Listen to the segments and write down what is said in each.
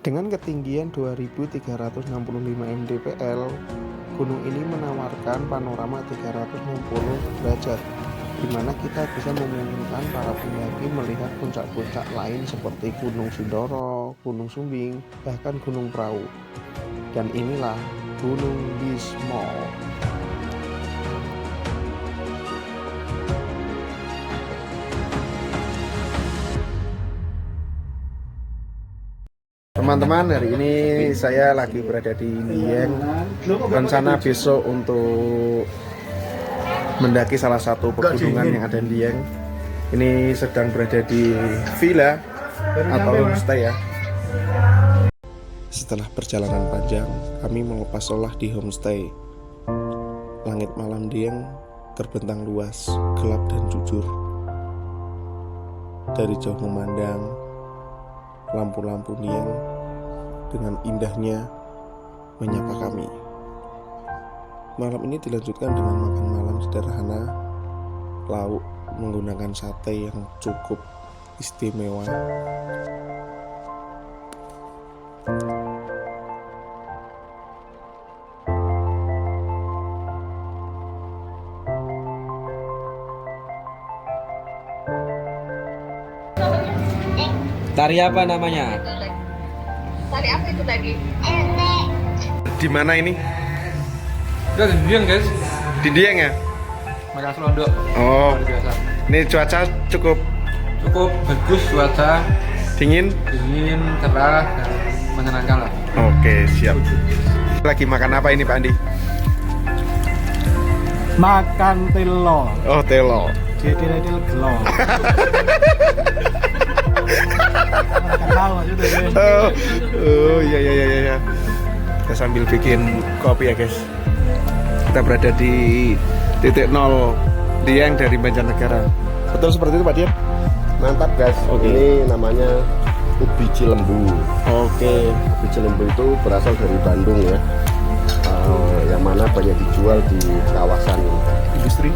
Dengan ketinggian 2365 mdpl, gunung ini menawarkan panorama 360 derajat, di mana kita bisa memungkinkan para pendaki melihat puncak-puncak lain seperti Gunung Sindoro, Gunung Sumbing, bahkan Gunung Prau. Dan inilah Gunung Bismo. Teman-teman, hari ini saya lagi berada di Dieng. Rencana besok untuk mendaki salah satu pegunungan yang ada di Dieng. Ini sedang berada di villa atau homestay ya. Setelah perjalanan panjang, kami melepas lelah di homestay. Langit malam Dieng terbentang luas, gelap dan jujur. Dari jauh memandang lampu-lampu Dieng dengan indahnya menyapa kami. Malam ini dilanjutkan dengan makan malam sederhana, lauk menggunakan sate yang cukup istimewa. Tari apa namanya? Tari apa itu tadi? Di mana ini? Udah di Dieng guys. Di Dieng ya? Makan selondok. Oh, Luar biasa. ini cuaca cukup Cukup bagus cuaca, dingin. dingin, cerah, dan menyenangkan lah. Oke, siap. Lagi makan apa ini Pak Andi? Makan telo, Oh, telo. didil gelo. Kenal gitu ya. Oh, iya. Kita sambil bikin kopi ya guys. Kita berada di titik nol Dieng dari Banjarnegara. Betul seperti itu Pak Dian? Mantap guys. Oke. Ini namanya ubi cilembu. Oke. Ubi cilembu itu berasal dari Bandung ya. Yang mana banyak dijual di kawasan Industri.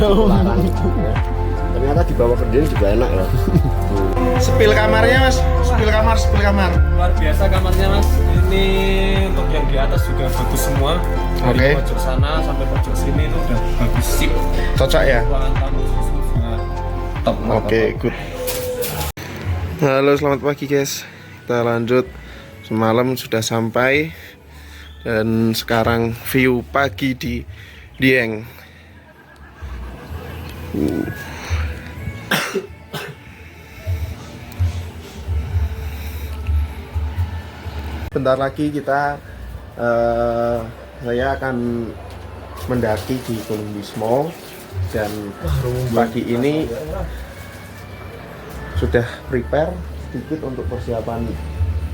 larang ya. Ternyata dibawa ke Dieng juga enak ya. Sepil kamarnya Mas. Sepil kamar. Luar biasa kamarnya mas. Ini untuk yang di atas juga bagus semua. Dari Oke. pojok sana sampai pojok sini itu udah bagus sip. Cocok ya? Ruangan tamu juga top. Oke, good. Halo, selamat pagi guys. Kita lanjut. Semalam sudah sampai dan sekarang view pagi di Dieng. Bentar lagi saya akan mendaki di Gunung Bismo, dan pagi ini sudah prepare sedikit untuk persiapan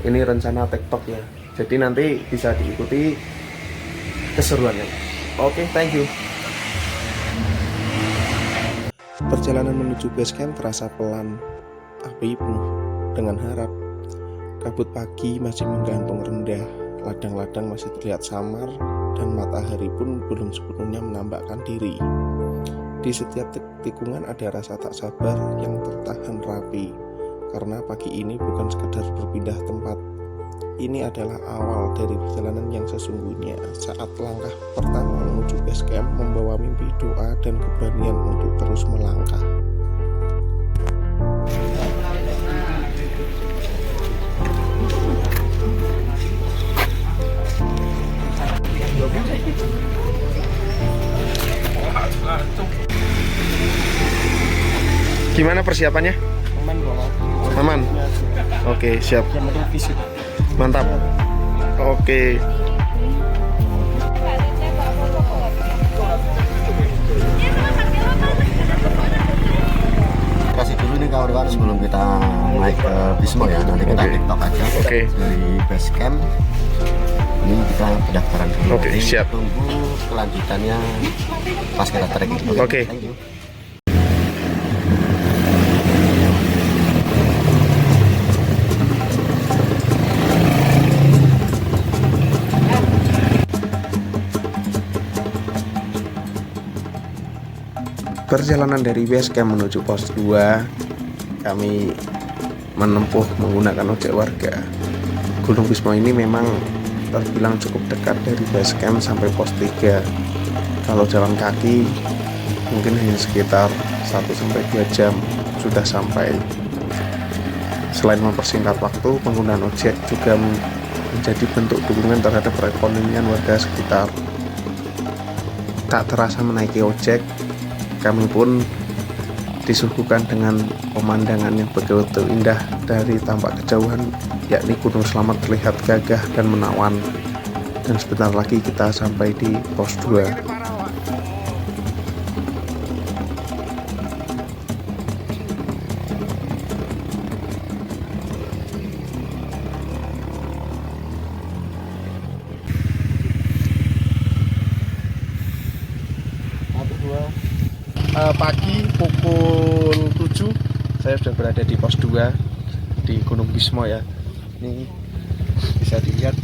ini, rencana TikTok ya. Jadi nanti bisa diikuti keseruannya. Oke, thank you. Perjalanan menuju base camp terasa pelan, tapi penuh dengan harap. Kabut pagi masih menggantung rendah, ladang-ladang masih terlihat samar, dan matahari pun belum sepenuhnya menampakkan diri. Di setiap tikungan ada rasa tak sabar yang tertahan rapi, karena pagi ini bukan sekedar berpindah tempat. Ini adalah awal dari perjalanan yang sesungguhnya, saat langkah pertama menuju base camp membawa mimpi, doa, dan keberanian untuk terus melangkah. Gimana persiapannya? Aman? Oke, siap. Mantap. Oke. Kasih dulu nih kawan-kawan sebelum kita naik ke Bismo ya. Nanti kita Oke. TikTok aja. Oke. Dari base camp ini kita pendaftaran dulu. Oke, Nanti siap. Tunggu kelanjutannya pas kita trekking. Oke. Thank you. Perjalanan dari base camp menuju pos 2 kami menempuh menggunakan ojek warga. Gunung Bismo ini memang terbilang cukup dekat dari base camp sampai pos 3. Kalau jalan kaki mungkin hanya sekitar 1-2 jam sudah sampai. Selain mempersingkat waktu, penggunaan ojek juga menjadi bentuk dukungan terhadap perekonomian warga sekitar. Tak terasa menaiki ojek, kami pun disuguhkan dengan pemandangan yang begitu indah dari tampak kejauhan, yakni Gunung Slamet terlihat gagah dan menawan. Dan sebentar lagi kita sampai di pos 2. Pagi pukul 7 saya sudah berada di pos 2 di Gunung Bismo ya. Ini bisa dilihat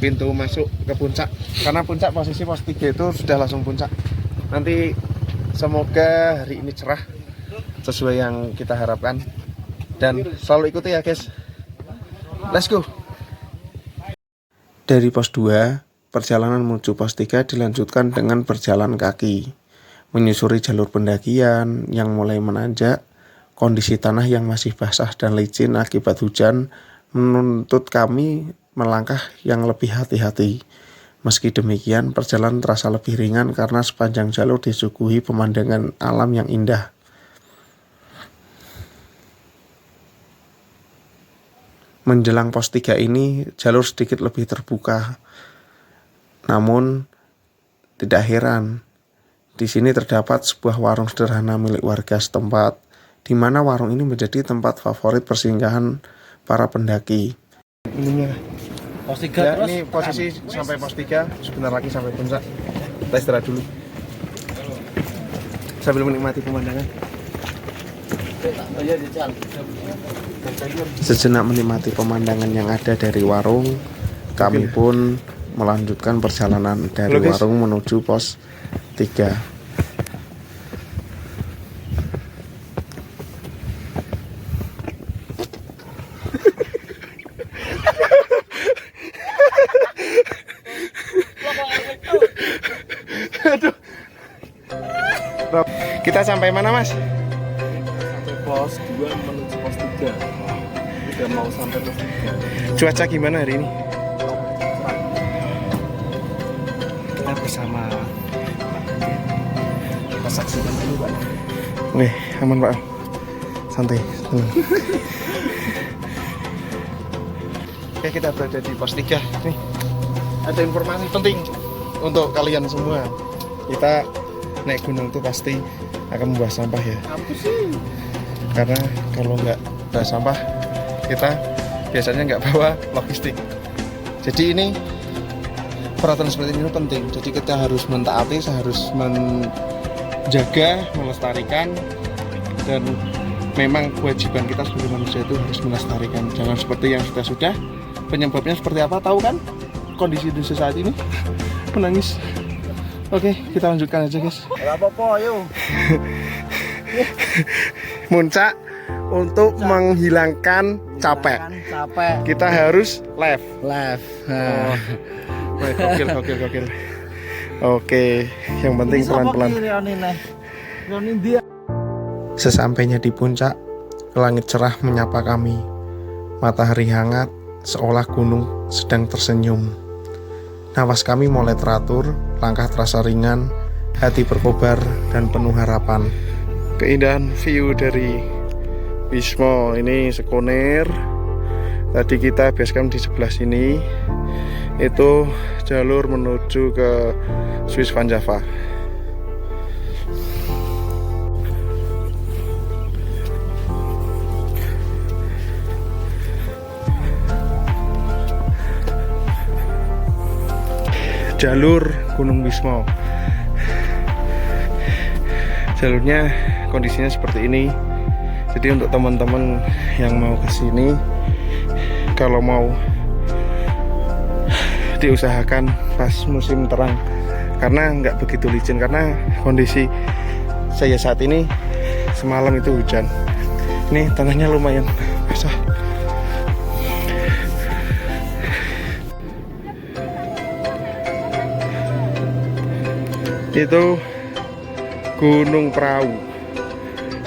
pintu masuk ke puncak, karena puncak posisi pos 3 itu sudah langsung puncak. Nanti semoga hari ini cerah sesuai yang kita harapkan, dan selalu ikuti ya guys. Let's go. Dari pos 2 perjalanan menuju pos 3 dilanjutkan dengan berjalan kaki, menyusuri jalur pendakian yang mulai menanjak. Kondisi tanah yang masih basah dan licin akibat hujan menuntut kami melangkah yang lebih hati-hati. Meski demikian, perjalanan terasa lebih ringan karena sepanjang jalur disuguhi pemandangan alam yang indah. Menjelang pos 3 ini, jalur sedikit lebih terbuka. Namun, tidak heran, di sini terdapat sebuah warung sederhana milik warga setempat, di mana warung ini menjadi tempat favorit persinggahan para pendaki. Ininya Pos 3 ya, terus. ini posisi sampai pos 3, sebentar lagi sampai puncak. Kita istirahat dulu sambil menikmati pemandangan. Sejenak menikmati pemandangan yang ada dari warung, kami pun melanjutkan perjalanan dari warung menuju pos 3. Kita sampai mana, Mas? Sampai pos 2 menuju pos 3. Udah mau sampai pos 3. Cuaca gimana hari ini? Kita bersama kita saksikan dulu Pak. Oke, aman Pak. Santai, tenang. Oke, kita berada di pos 3. Nih, ada informasi penting untuk kalian semua. Kita naik gunung tuh pasti akan membawa sampah ya. Apa sih? Karena kalau nggak bawa sampah, kita biasanya nggak bawa logistik. Jadi ini peraturan seperti ini penting. Jadi kita harus mentaati, harus menjaga, melestarikan, dan memang kewajiban kita sebagai manusia itu harus melestarikan. Jangan seperti yang sudah. Penyebabnya seperti apa? Tahu kan? Kondisi saat ini menangis. Oke, kita lanjutkan aja guys. Gak apa-apa, yuk. Muncak untuk menghilangkan capek. Kita harus left. Nah. Gokil. Oke, yang penting pelan-pelan. Sesampainya di puncak, langit cerah menyapa kami. Matahari hangat, seolah gunung sedang tersenyum. Napas kami mulai teratur, langkah terasa ringan, hati berkobar dan penuh harapan. Keindahan view dari Bismo ini Sekoner. Tadi kita basecamp di sebelah sini. Itu jalur menuju ke Swiss Van Java. Jalur Gunung Bismo. Jalurnya kondisinya seperti ini. Jadi untuk teman-teman yang mau ke sini, kalau mau diusahakan pas musim terang, karena nggak begitu licin. Karena kondisi saya saat ini, semalam itu hujan. Ini tanahnya lumayan basah. Itu Gunung Perahu,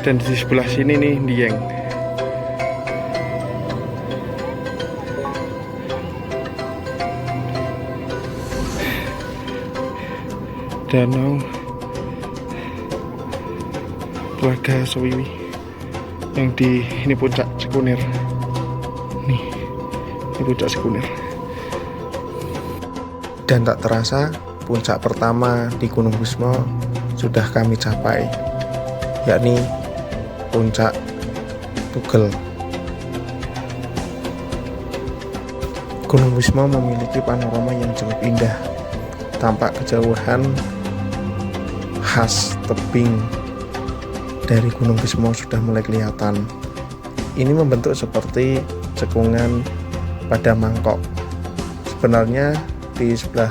dan di sebelah sini nih Dieng. Danau Telaga Sewiwi yang di ini puncak Sekunir. Nih, ini puncak Sekunir. Dan tak terasa puncak pertama di Gunung Wisma sudah kami capai, yakni puncak Tugel. Gunung Wisma memiliki panorama yang cukup indah. Tampak kejauhan khas tebing dari Gunung Wisma sudah mulai kelihatan. Ini membentuk seperti cekungan pada mangkok. Sebenarnya di sebelah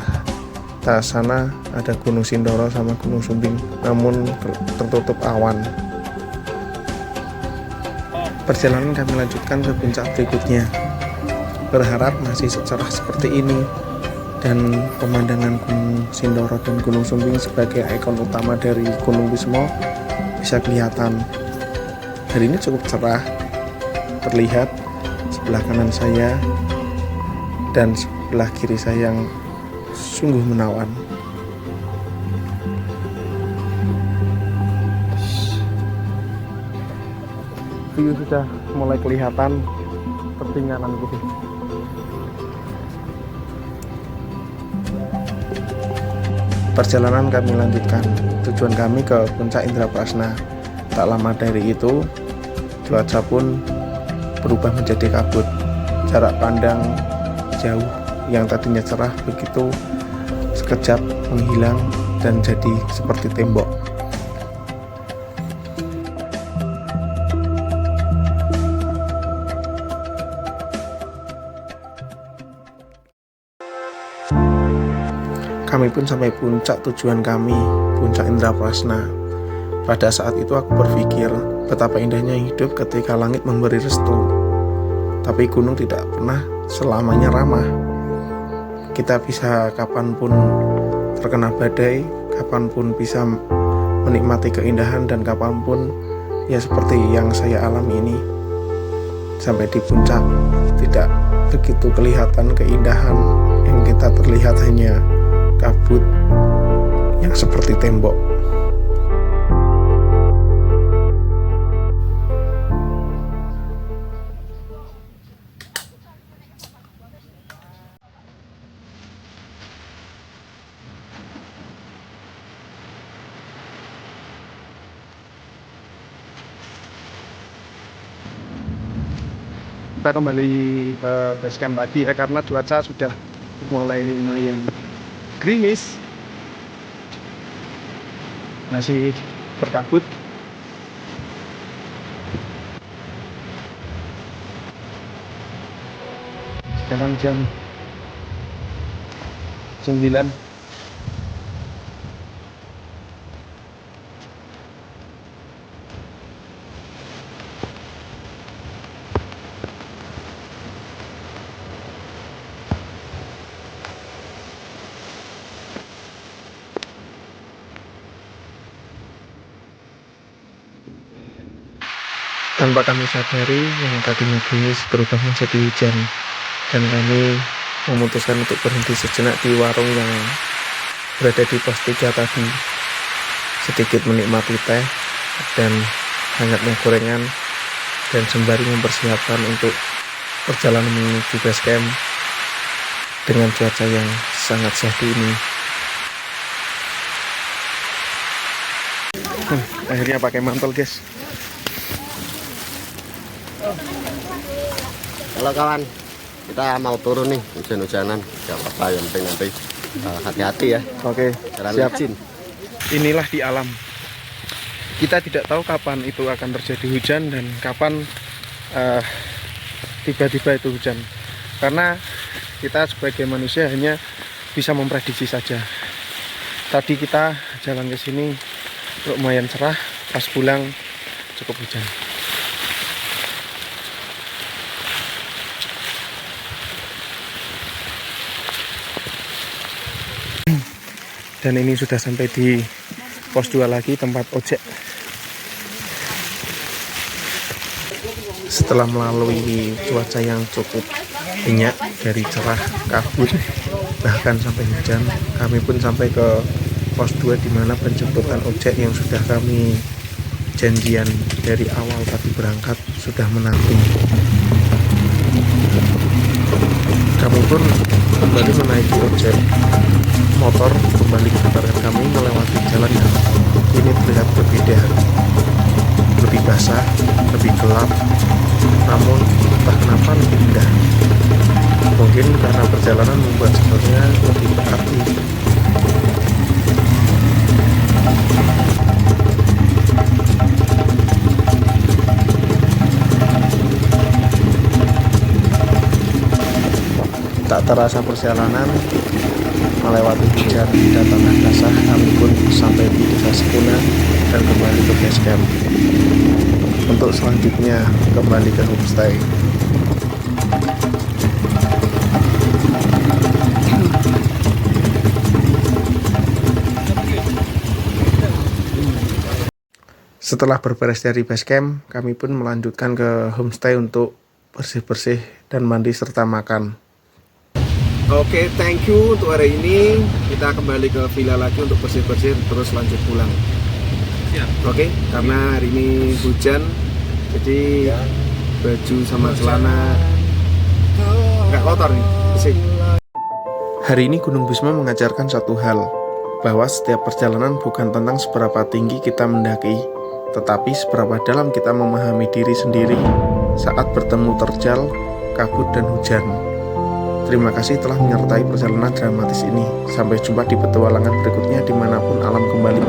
sana ada Gunung Sindoro sama Gunung Sumbing, namun tertutup awan. Perjalanan kami lanjutkan ke puncak berikutnya. Berharap masih secerah seperti ini dan pemandangan Gunung Sindoro dan Gunung Sumbing sebagai ikon utama dari Gunung Wisma bisa kelihatan. Hari ini cukup cerah, terlihat sebelah kanan saya dan sebelah kiri saya yang sungguh menawan. View sudah mulai kelihatan pertinggalan gitu. Perjalanan kami lanjutkan. Tujuan kami ke puncak Indraprasna. Tak lama dari itu, cuaca pun berubah menjadi kabut. Jarak pandang jauh yang tadinya cerah begitu sekejap menghilang dan jadi seperti tembok. Kami pun sampai puncak tujuan kami, puncak Indraprasna. Pada saat itu aku berpikir betapa indahnya hidup ketika langit memberi restu. Tapi gunung tidak pernah selamanya ramah. Kita bisa kapanpun terkena badai, kapanpun bisa menikmati keindahan, dan kapanpun ya seperti yang saya alami ini. Sampai di puncak tidak begitu kelihatan keindahan, yang kita terlihat hanya kabut yang seperti tembok. Kita kembali ke base camp lagi ya, karena cuaca sudah mulai lumayan gerimis, masih berkabut. Sekarang jam 9. Tanpa kami sadari, yang tadinya gerimis berubah menjadi hujan, dan kami memutuskan untuk berhenti sejenak di warung yang berada di pos 3 tadi, sedikit menikmati teh dan hangatnya gorengan, dan sembari mempersiapkan untuk perjalanan menuju base camp dengan cuaca yang sangat syahdu ini. Akhirnya pakai mantel, guys. Halo kawan, kita mau turun nih, hujan-hujanan. Gak apa-apa, yang penting nanti hati-hati ya. Oke, Jalan siap. licin. Inilah di alam. Kita tidak tahu kapan itu akan terjadi hujan dan kapan tiba-tiba itu hujan. Karena kita sebagai manusia hanya bisa memprediksi saja. Tadi kita jalan ke sini lumayan cerah, pas pulang cukup hujan. Dan ini sudah sampai di pos 2 lagi, tempat ojek. Setelah melalui cuaca yang cukup banyak, dari cerah, kabut, bahkan sampai hujan, kami pun sampai ke pos 2 di mana penjemputan ojek yang sudah kami janjian dari awal tadi berangkat sudah menanti. Kami pun kembali menaiki ojek motor kembali ke kendaraan kami melewati jalan yang ini terlihat berbeda, lebih basah, lebih gelap, namun entah kenapa lebih indah. Mungkin karena perjalanan membuat sebenarnya lebih berarti. Tak terasa perjalanan melewati hujan dan tanah basah, kami pun sampai di desa Sekuna dan kembali ke base camp. Untuk selanjutnya kembali ke homestay. Setelah berberes dari base camp, kami pun melanjutkan ke homestay untuk bersih-bersih dan mandi serta makan. Oke, thank you untuk hari ini. Kita kembali ke villa lagi untuk bersih-bersih terus lanjut pulang. Oke, karena hari ini hujan, jadi baju sama celana nggak kotor nih, bersih. Hari ini Gunung Bisma mengajarkan satu hal, bahwa setiap perjalanan bukan tentang seberapa tinggi kita mendaki, tetapi seberapa dalam kita memahami diri sendiri saat bertemu terjal, kabut, dan hujan. Terima kasih telah menyertai perjalanan dramatis ini. Sampai jumpa di petualangan berikutnya dimanapun alam kembali